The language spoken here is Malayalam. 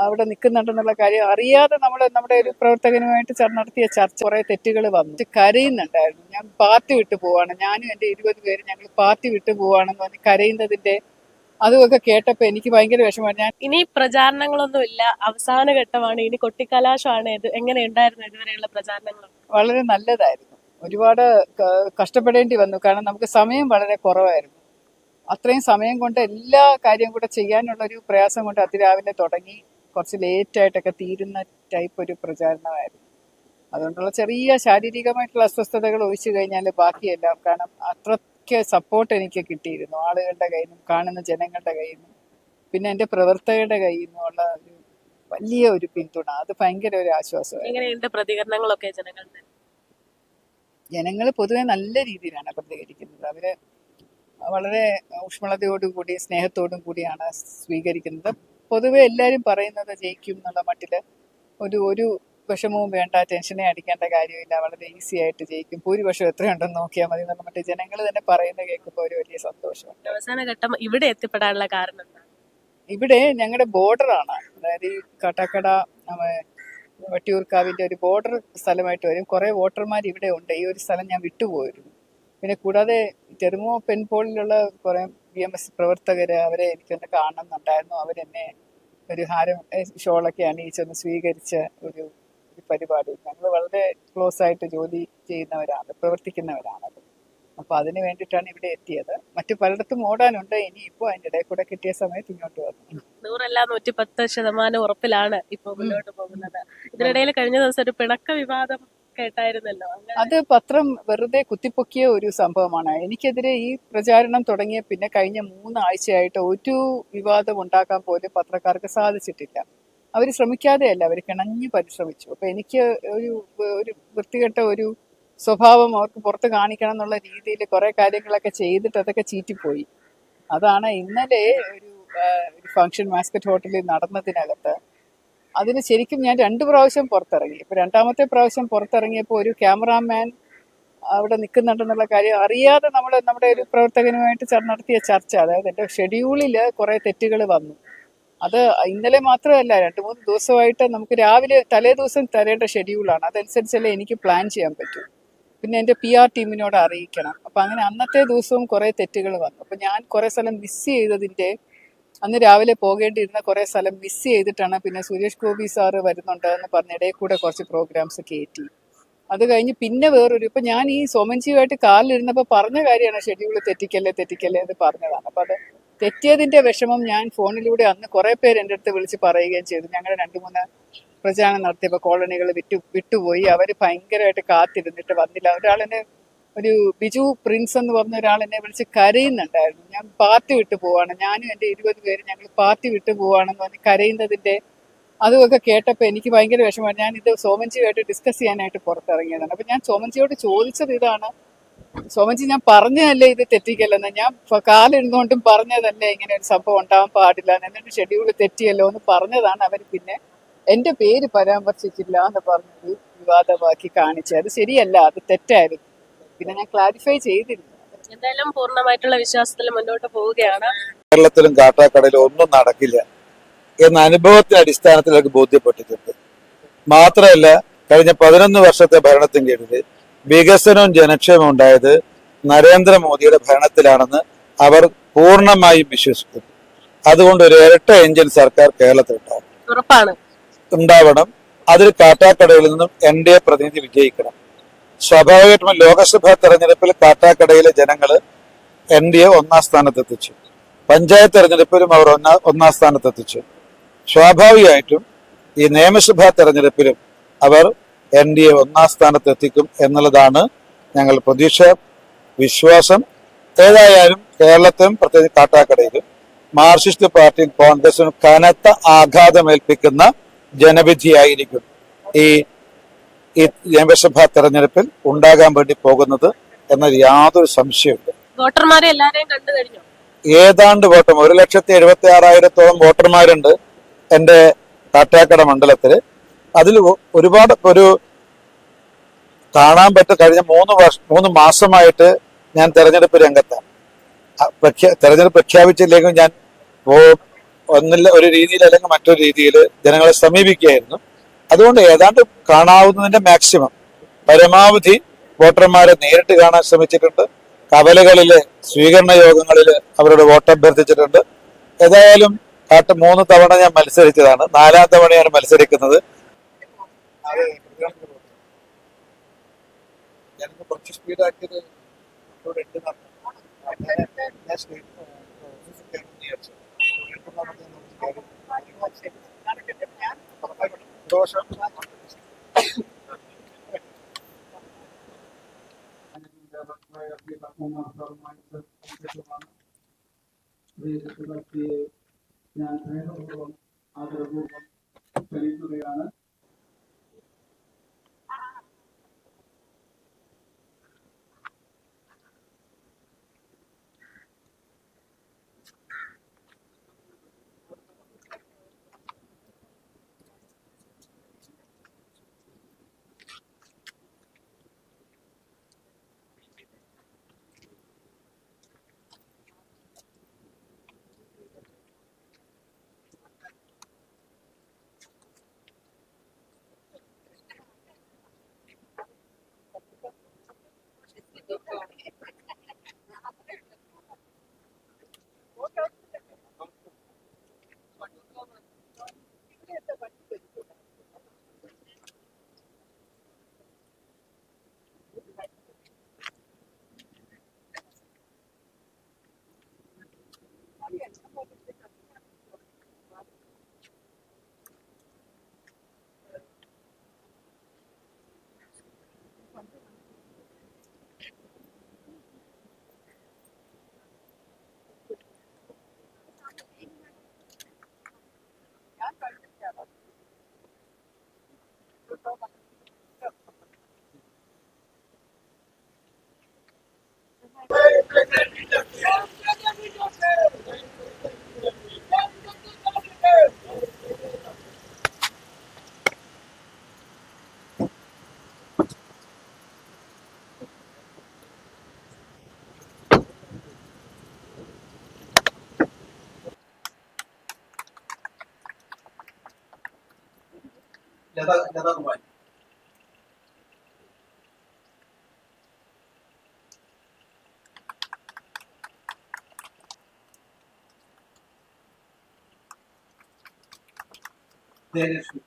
അവിടെ നിൽക്കുന്നുണ്ടെന്നുള്ള കാര്യം അറിയാതെ നമ്മുടെ ഒരു പ്രവർത്തകനുമായിട്ട് നടത്തിയ ചർച്ച കുറെ തെറ്റുകൾ വന്നു. കരയുന്നുണ്ടായിരുന്നു. ഞാൻ പാർട്ടി വിട്ടു പോവാണ്, ഞാനും എന്റെ 20 പേര് ഞങ്ങൾ പാർട്ടി വിട്ടു പോവാണെന്ന് പറഞ്ഞ് കരയുന്നതിന്റെ അതുമൊക്കെ കേട്ടപ്പോ എനിക്ക് ഭയങ്കര വിഷമമാണ്. ഞാൻ ഇനി പ്രചാരണങ്ങളൊന്നുമില്ല, അവസാന ഘട്ടമാണ്, ഇനി കൊട്ടിക്കലാശമാണ്. ഇത് എങ്ങനെയുണ്ടായിരുന്നു ഇതുവരെയുള്ള പ്രചാരണങ്ങൾ? വളരെ നല്ലതായിരുന്നു. ഒരുപാട് കഷ്ടപ്പെടേണ്ടി വന്നു, കാരണം നമുക്ക് സമയം വളരെ കുറവായിരുന്നു. അത്രയും സമയം കൊണ്ട് എല്ലാ കാര്യം കൂടെ ചെയ്യാനുള്ള ഒരു പ്രയാസം കൊണ്ട് അതിരാവിലെ തുടങ്ങി കുറച്ച് ലേറ്റ് ആയിട്ടൊക്കെ തീരുന്ന ടൈപ്പ് ഒരു പ്രചാരണമായിരുന്നു. അതുകൊണ്ടുള്ള ചെറിയ ശാരീരികമായിട്ടുള്ള അസ്വസ്ഥതകൾ ഒഴിച്ചു കഴിഞ്ഞാൽ ബാക്കിയെല്ലാം, കാരണം അത്രയ്ക്ക് സപ്പോർട്ട് എനിക്ക് കിട്ടിയിരുന്നു ആളുകളുടെ കയ്യിൽ നിന്നും, കാണുന്ന ജനങ്ങളുടെ കയ്യിൽ നിന്നും, പിന്നെ എൻ്റെ പ്രവർത്തകരുടെ കയ്യിൽ നിന്നുള്ള ഒരു വലിയ ഒരു പിന്തുണ. അത് ഭയങ്കര ഒരു ആശ്വാസമായിരുന്നു. എങ്ങനെയുണ്ട് പ്രതികരണങ്ങളൊക്കെ ജനങ്ങളുടെ? ജനങ്ങൾ പൊതുവെ നല്ല രീതിയിലാണ് പ്രതികരിക്കുന്നത്. അവര് വളരെ ഊഷ്മളതയോടുകൂടി സ്നേഹത്തോടും കൂടിയാണ് സ്വീകരിക്കുന്നത്. പൊതുവെ എല്ലാവരും പറയുന്നത് ജയിക്കും എന്നുള്ള മട്ടില് ഒരു വിഷമവും വേണ്ട, ടെൻഷനെ അടിക്കേണ്ട കാര്യമില്ല, വളരെ ഈസി ആയിട്ട് ജയിക്കും, ഭൂരിപക്ഷം എത്രയുണ്ടെന്ന് നോക്കിയാൽ മതി എന്നുള്ള മട്ടിൽ ജനങ്ങൾ തന്നെ പറയുന്നത് കേൾക്കുമ്പോൾ ഒരു വലിയ സന്തോഷമുണ്ട്. അവസാന ഘട്ടം ഇവിടെ എത്തിപ്പെടാനുള്ള കാരണം? ഇവിടെ ഞങ്ങളുടെ ബോർഡറാണ്, അതായത് ഈ കാട്ടാക്കട വട്ടിയൂർക്കാവിന്റെ ഒരു ബോർഡർ സ്ഥലമായിട്ട് വരും. കുറെ വോട്ടർമാർ ഇവിടെ ഉണ്ട്. ഈ ഒരു സ്ഥലം ഞാൻ വിട്ടുപോയിരുന്നു. പിന്നെ കൂടാതെ ടെർമോ പെൻപോളിലുള്ള കുറെ BMS പ്രവർത്തകര്, അവരെ എനിക്കൊന്ന് കാണണമെന്നുണ്ടായിരുന്നു. അവരെന്നെ ഒരു ഹാരം ഷോളൊക്കെ അണിയിച്ചൊന്ന് സ്വീകരിച്ച ഒരു പരിപാടി. ഞങ്ങൾ വളരെ ക്ലോസ് ആയിട്ട് ജോലി ചെയ്യുന്നവരാണ്, പ്രവർത്തിക്കുന്നവരാണ്. അപ്പൊ അതിന് വേണ്ടിയിട്ടാണ് ഇവിടെ എത്തിയത്. മറ്റു പലയിടത്തും ഓടാനുണ്ട്. ഇനിയിപ്പോ അതിന്റെ ഇടയിൽ കൂടെ കിട്ടിയ സമയത്ത് ഇങ്ങോട്ട് വന്നു. 100% ഉറപ്പിലാണ് ഇപ്പൊ മുന്നോട്ട് പോകുന്നത്. ഇതിനിടയിൽ കഴിഞ്ഞ ദിവസം ഒരു പിണക്ക വിവാദം കേട്ടായിരുന്നല്ലോ. അത് പത്രം വെറുതെ കുത്തിപ്പൊക്കിയ ഒരു സംഭവമാണ്. എനിക്കെതിരെ ഈ പ്രചാരണം തുടങ്ങിയ പിന്നെ കഴിഞ്ഞ 3 ആഴ്ചയായിട്ട് ഒരു വിവാദം ഉണ്ടാക്കാൻ പോലും പത്രക്കാർക്ക് സാധിച്ചിട്ടില്ല. അവർ ശ്രമിക്കാതെയല്ല, അവർ കിണഞ്ഞു പരിശ്രമിച്ചു. അപ്പൊ എനിക്ക് ഒരു വൃത്തികെട്ട ഒരു സ്വഭാവം അവർക്ക് പുറത്ത് കാണിക്കണം എന്നുള്ള രീതിയിൽ കുറെ കാര്യങ്ങളൊക്കെ ചെയ്തിട്ട് അതൊക്കെ ചീറ്റിപ്പോയി. അതാണ് ഇന്നലെ ഒരു ഫംഗ്ഷൻ മാസ്കറ്റ് ഹോട്ടലിൽ നടന്നതിനകത്ത്. അതിന് ശരിക്കും ഞാൻ 2 പ്രാവശ്യം പുറത്തിറങ്ങി. ഇപ്പൊ 2ാമത്തെ പ്രാവശ്യം പുറത്തിറങ്ങിയപ്പോൾ ഒരു ക്യാമറാമാൻ അവിടെ നിൽക്കുന്നുണ്ടെന്നുള്ള കാര്യം അറിയാതെ നമ്മുടെ ഒരു പ്രവർത്തകനുമായിട്ട് നടത്തിയ ചർച്ച, അതായത് എൻ്റെ ഷെഡ്യൂളിൽ കുറെ തെറ്റുകൾ വന്നു. അത് ഇന്നലെ മാത്രമല്ല, 2-3 ദിവസമായിട്ട് നമുക്ക് രാവിലെ തലേ ദിവസം തരേണ്ട ഷെഡ്യൂളാണ്. അതനുസരിച്ചല്ലേ എനിക്ക് പ്ലാൻ ചെയ്യാൻ പറ്റൂ. പിന്നെ എൻ്റെ PR ടീമിനോട് അറിയിക്കണം. അപ്പൊ അങ്ങനെ അന്നത്തെ ദിവസവും കുറെ തെറ്റുകൾ വന്നു. അപ്പൊ ഞാൻ കുറെ സ്ഥലം മിസ് ചെയ്തതിന്റെ, അന്ന് രാവിലെ പോകേണ്ടിയിരുന്ന കുറെ സ്ഥലം മിസ് ചെയ്തിട്ടാണ് പിന്നെ സുരേഷ് ഗോപി സാറ് വരുന്നുണ്ട് എന്ന് പറഞ്ഞ ഇടയിൽ കൂടെ കുറച്ച് പ്രോഗ്രാംസ് കയറ്റി. അത് കഴിഞ്ഞ് പിന്നെ ഇപ്പൊ ഞാൻ ഈ സോമൻജിയുമായിട്ട് കാറിലിരുന്നപ്പോൾ പറഞ്ഞ കാര്യമാണ് ഷെഡ്യൂൾ തെറ്റിക്കല്ലേ എന്ന് പറഞ്ഞതാണ്. അപ്പൊ അത് തെറ്റിയതിന്റെ വിഷമം ഞാൻ ഫോണിലൂടെ അന്ന് കുറെ പേര് എൻ്റെ അടുത്ത് വിളിച്ച് പറയുകയും ചെയ്തു. ഞങ്ങൾ 2-3 പ്രചാരണം നടത്തിയപ്പോൾ കോളനികൾ വിട്ടുപോയി. അവര് ഭയങ്കരമായിട്ട് കാത്തിരുന്നിട്ട് വന്നില്ല. ഒരാളെന്നെ, ഒരു ബിജു പ്രിൻസ് എന്ന് പറഞ്ഞ ഒരാളെന്നെ വിളിച്ച് കരയുന്നുണ്ടായിരുന്നു. ഞാൻ പാർട്ടി വിട്ടു പോവാണ്, ഞാനും എൻ്റെ 20 പേര് ഞങ്ങൾ പാർട്ടി വിട്ടു പോവാണെന്ന് പറഞ്ഞ് കരയുന്നതിന്റെ അതുമൊക്കെ കേട്ടപ്പോ എനിക്ക് ഭയങ്കര വിഷമമാണ്. ഞാൻ ഇത് സോമൻജിയുമായിട്ട് ഡിസ്കസ് ചെയ്യാനായിട്ട് പുറത്തിറങ്ങിയതാണ്. അപ്പൊ ഞാൻ സോമൻജിയോട് ചോദിച്ചത് ഇതാണ്, സോമൻജി ഞാൻ പറഞ്ഞതല്ലേ ഇത് തെറ്റിക്കല്ലെന്ന്, ഞാൻ കാലിരുന്നുകൊണ്ടും പറഞ്ഞതല്ലേ ഇങ്ങനെ ഒരു സംഭവം ഉണ്ടാവാൻ പാടില്ല, എന്നിട്ട് ഷെഡ്യൂൾ തെറ്റിയല്ലോ എന്ന് പറഞ്ഞതാണ്. അവർ പിന്നെ എന്റെ പേര് പരാമർശിച്ചില്ല എന്ന് പറഞ്ഞൊരു വിവാദമാക്കി കാണിച്ചു. അത് ശരിയല്ല, അത് തെറ്റായിരുന്നു. പിന്നെ ഞാൻ ക്ലാരിഫൈ ചെയ്തിരുന്നു. എന്തായാലും പൂർണ്ണമായിട്ടുള്ള വിശ്വാസത്തിൽ മുന്നോട്ട് പോവുകയാണ്. കേരളത്തിലും കാട്ടാക്കടയിലും ഒന്നും നടക്കില്ല എന്ന അനുഭവത്തിന്റെ അടിസ്ഥാനത്തിലേക്ക് ബോധ്യപ്പെട്ടിട്ടുണ്ട്. മാത്രമല്ല, കഴിഞ്ഞ 11 വർഷത്തെ ഭരണത്തിന് കീഴിൽ വികസനവും ജനക്ഷേമവും ഉണ്ടായത് നരേന്ദ്രമോദിയുടെ ഭരണത്തിലാണെന്ന് അവർ പൂർണ്ണമായും വിശ്വസിക്കുന്നു. അതുകൊണ്ട് ഒരു ഇരട്ട എഞ്ചിൻ സർക്കാർ കേരളത്തിൽ ഉണ്ടാവണം. അതിൽ കാട്ടാക്കടയിൽ നിന്നും NDA പ്രതിനിധി വിജയിക്കണം. സ്വാഭാവികമായിട്ടും ലോക്സഭാ തെരഞ്ഞെടുപ്പിൽ കാട്ടാക്കടയിലെ ജനങ്ങള് NDA 1ാം സ്ഥാനത്തെത്തിച്ചു. പഞ്ചായത്ത് തെരഞ്ഞെടുപ്പിലും അവർ 1ാം സ്ഥാനത്തെത്തിച്ചു. സ്വാഭാവികമായിട്ടും ഈ നിയമസഭാ തെരഞ്ഞെടുപ്പിലും അവർ NDA 1ാം സ്ഥാനത്തെത്തിക്കും എന്നുള്ളതാണ് ഞങ്ങൾ പ്രതീക്ഷ, വിശ്വാസം. ഏതായാലും കേരളത്തിലും പ്രത്യേകിച്ച് കാട്ടാക്കടയിലും മാർക്സിസ്റ്റ് പാർട്ടിയും കോൺഗ്രസിനും കനത്ത ആഘാതമേൽപ്പിക്കുന്ന ജനവിധിയായിരിക്കും ഈ നിയമസഭാ തെരഞ്ഞെടുപ്പിൽ ഉണ്ടാകാൻ വേണ്ടി പോകുന്നത് എന്നൊരു യാതൊരു സംശയമില്ല. വോട്ടർമാരെ എല്ലാവരെയും കണ്ടു കഴിഞ്ഞു. ഏതാണ്ട് 1,76,000-ഓളം വോട്ടർമാരുണ്ട് എന്റെ കാട്ടാക്കട മണ്ഡലത്തില്. അതിൽ ഒരുപാട് കാണാൻ പറ്റും. കഴിഞ്ഞ 3 മാസമായിട്ട് ഞാൻ തെരഞ്ഞെടുപ്പ് രംഗത്താണ്. തെരഞ്ഞെടുപ്പ് പ്രഖ്യാപിച്ചില്ലെങ്കിലും ഞാൻ ഒന്നില്ല ഒരു രീതിയിൽ അല്ലെങ്കിൽ മറ്റൊരു രീതിയിൽ ജനങ്ങളെ സമീപിക്കുകയായിരുന്നു. അതുകൊണ്ട് ഏതാണ്ട് കാണാവുന്നതിന്റെ മാക്സിമം പരമാവധി വോട്ടർമാരെ നേരിട്ട് കാണാൻ ശ്രമിച്ചിട്ടുണ്ട്. കവലകളിലെ സ്വീകരണ യോഗങ്ങളിൽ അവരോട് വോട്ട് അഭ്യർത്ഥിച്ചിട്ടുണ്ട്. ഏതായാലും 3 തവണ ഞാൻ മത്സരിച്ചതാണ്, 4ാം തവണയാണ് മത്സരിക്കുന്നത്. കുറച്ച് സ്പീഡാക്കിയത് ദോഷം ഞാൻ സ്നേഹപൂർവ്വം ആദരപൂർവ്വം ക്ഷണിക്കുകയാണ്. ലതാകുമാരി ജയലക്ഷ്മി